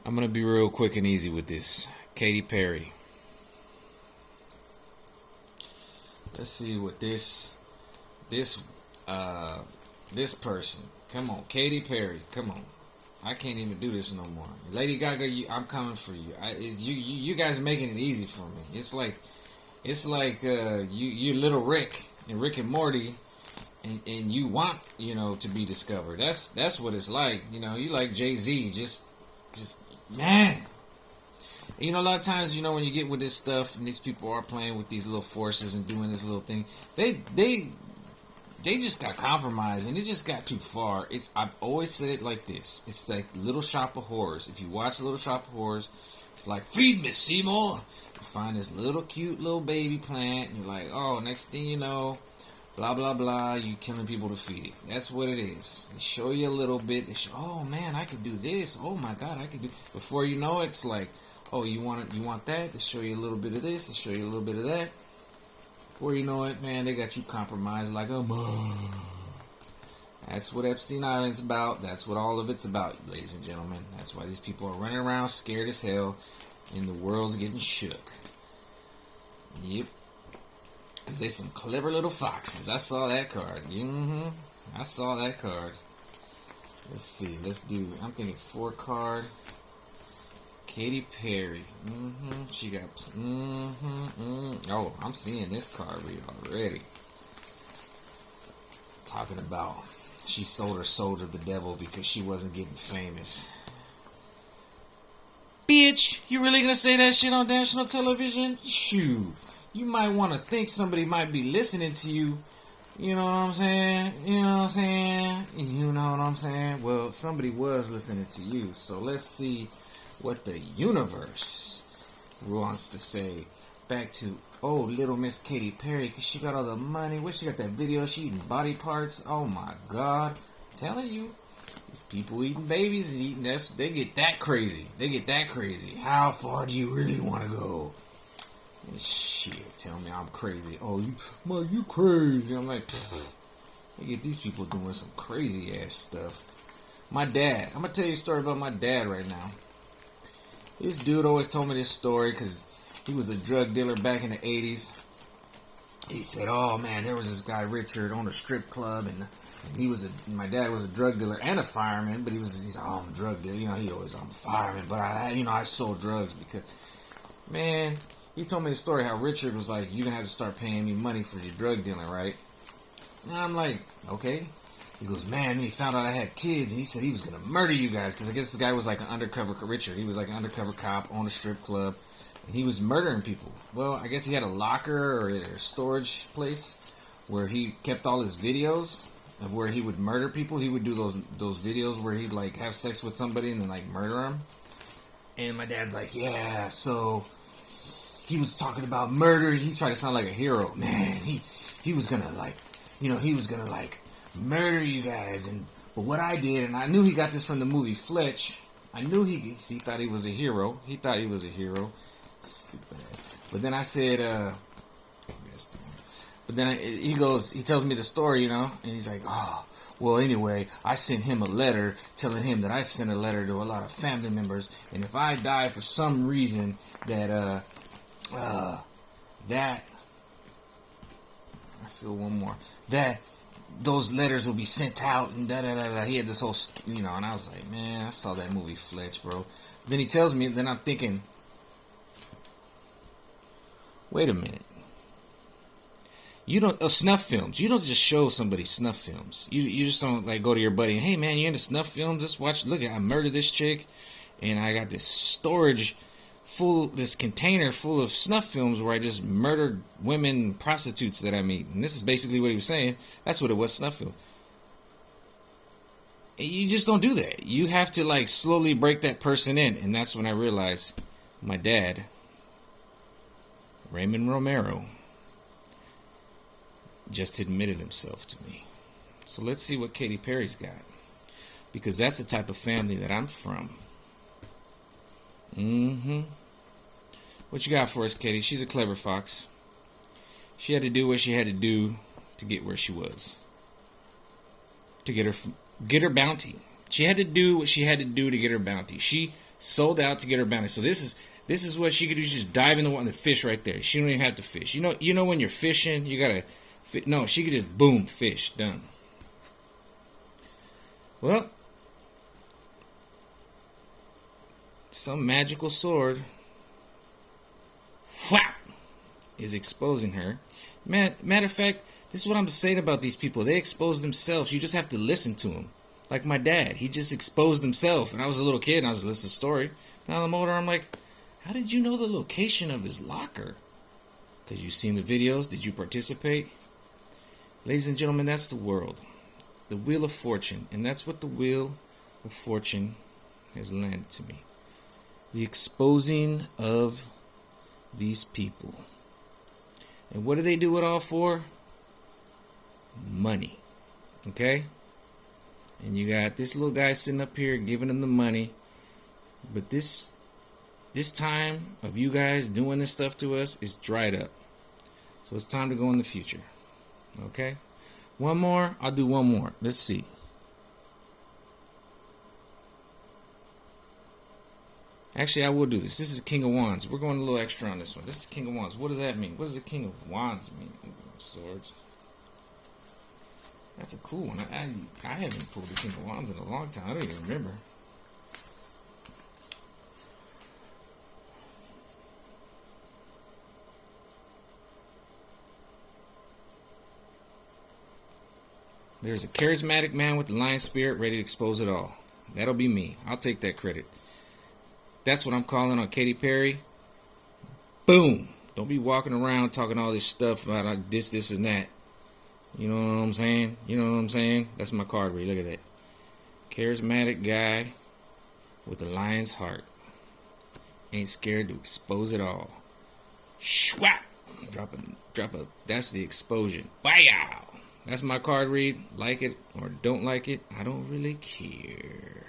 I'm gonna be real quick and easy with this. Katy Perry. Let's see what this uh this person. Come on, Katy Perry. Come on. I can't even do this no more. Lady Gaga, I'm coming for you. You guys are making it easy for me. It's like you little Rick and Rick and Morty, and you want to be discovered. That's what it's like. You like Jay-Z, just man. A lot of times, when you get with this stuff and these people are playing with these little forces and doing this little thing, they just got compromised and it just got too far. I've always said it like this. It's like Little Shop of Horrors. If you watch Little Shop of Horrors, it's like, feed me, Seymour. You find this little cute little baby plant and you're like, oh, next thing you know, blah, blah, blah, you killing people to feed it. That's what it is. They show you a little bit. They show, oh, man, I can do this. Oh, my God, I can do. Before you know it, it's like, oh, you want that? They show you a little bit of this. They show you a little bit of that. Before you know it, man, they got you compromised like a mug. That's what Epstein Island's about. That's what all of it's about, ladies and gentlemen. That's why these people are running around scared as hell and the world's getting shook. Yep. Because they some clever little foxes. I saw that card. I saw that card. Let's see. Let's do, I'm thinking 4-card. Katy Perry. She got. Oh, I'm seeing this card read already. Talking about she sold her soul to the devil because she wasn't getting famous. Bitch, you really gonna say that shit on national television? Shoot. You might want to think somebody might be listening to you. You know what I'm saying? You know what I'm saying? You know what I'm saying? Well, somebody was listening to you. So let's see what the universe wants to say. Back to, little Miss Katy Perry, because she got all the money. Where she got that video? She eating body parts. Oh my God. I'm telling you, these people eating babies and eating, they get that crazy. They get that crazy. How far do you really want to go? And shit, tell me I'm crazy. Oh, you crazy. I'm like, they get these people doing some crazy ass stuff. My dad, I'm going to tell you a story about my dad right now. This dude always told me this story because he was a drug dealer back in the 80s. He said, oh man, there was this guy Richard on a strip club, and my dad was a drug dealer and a fireman, but he's I'm a drug dealer. I'm a fireman, but I sold drugs because, man, he told me the story how Richard was like, you're going to have to start paying me money for your drug dealing, right? And I'm like, okay. He goes, man, he found out I had kids, and he said he was going to murder you guys, because I guess this guy was like an undercover, Richard, he was like an undercover cop on a strip club, and he was murdering people. Well, I guess he had a locker or a storage place where he kept all his videos of where he would murder people. He would do those videos where he'd like have sex with somebody and then like murder them. And my dad's like, yeah, so he was talking about murder. He tried to sound like a hero. Man, he was going to like, he was going to like murder you guys. But what I did, and I knew he got this from the movie Fletch. I knew he thought he was a hero. He thought he was a hero. Stupid ass. But then I said, he tells me the story, and he's like, oh, well, anyway, I sent him a letter telling him that I sent a letter to a lot of family members, and if I die for some reason that I feel one more, that those letters will be sent out, and da-da-da-da. He had this whole, and I was like, man, I saw that movie Fletch, bro. Then he tells me, then I'm thinking, wait a minute. You don't, snuff films. You don't just show somebody snuff films. You just don't like go to your buddy and, hey man, you into snuff films? Let's watch, look, I murdered this chick, and I got this this container full of snuff films where I just murdered women prostitutes that I meet. And this is basically what he was saying. That's what it was, snuff film. And you just don't do that. You have to like slowly break that person in. And that's when I realized my dad, Raymond Romero, just admitted himself to me. So let's see what Katy Perry's got. Because that's the type of family that I'm from. What you got for us, Katy? She's a clever fox. She had to do what she had to do to get where she was. To get her bounty. She had to do what she had to do to get her bounty. She sold out to get her bounty. So this is what she could do. Just dive in the water, the fish right there. She don't even have to fish. You know when you're fishing, you gotta. No, she could just boom, fish, done. Well, some magical sword, whap, is exposing her. Matter of fact, this is what I'm saying about these people. They expose themselves. You just have to listen to them. Like my dad, he just exposed himself. And I was a little kid and I was listening to the story. Now I'm older, I'm like, how did you know the location of his locker? Because you've seen the videos. Did you participate? Ladies and gentlemen, that's the world. The Wheel of Fortune. And that's what the Wheel of Fortune has landed to me. The exposing of these people. And what do they do it all for? Money. Okay? And you got this little guy sitting up here giving them the money. But this time of you guys doing this stuff to us is dried up. So it's time to go in the future. Okay? One more. I'll do one more. Let's see. Actually, I will do this. This is King of Wands. We're going a little extra on this one. This is the King of Wands. What does that mean? What does the King of Wands mean? Swords. That's a cool one. I haven't pulled the King of Wands in a long time. I don't even remember. There's a charismatic man with the lion spirit ready to expose it all. That'll be me. I'll take that credit. That's what I'm calling on Katy Perry. Boom. Don't be walking around talking all this stuff about this, and that. You know what I'm saying? You know what I'm saying? That's my card read. Look at that. Charismatic guy with a lion's heart. Ain't scared to expose it all. Schwap. Drop a. That's the explosion. Wow. That's my card read. Like it or don't like it, I don't really care.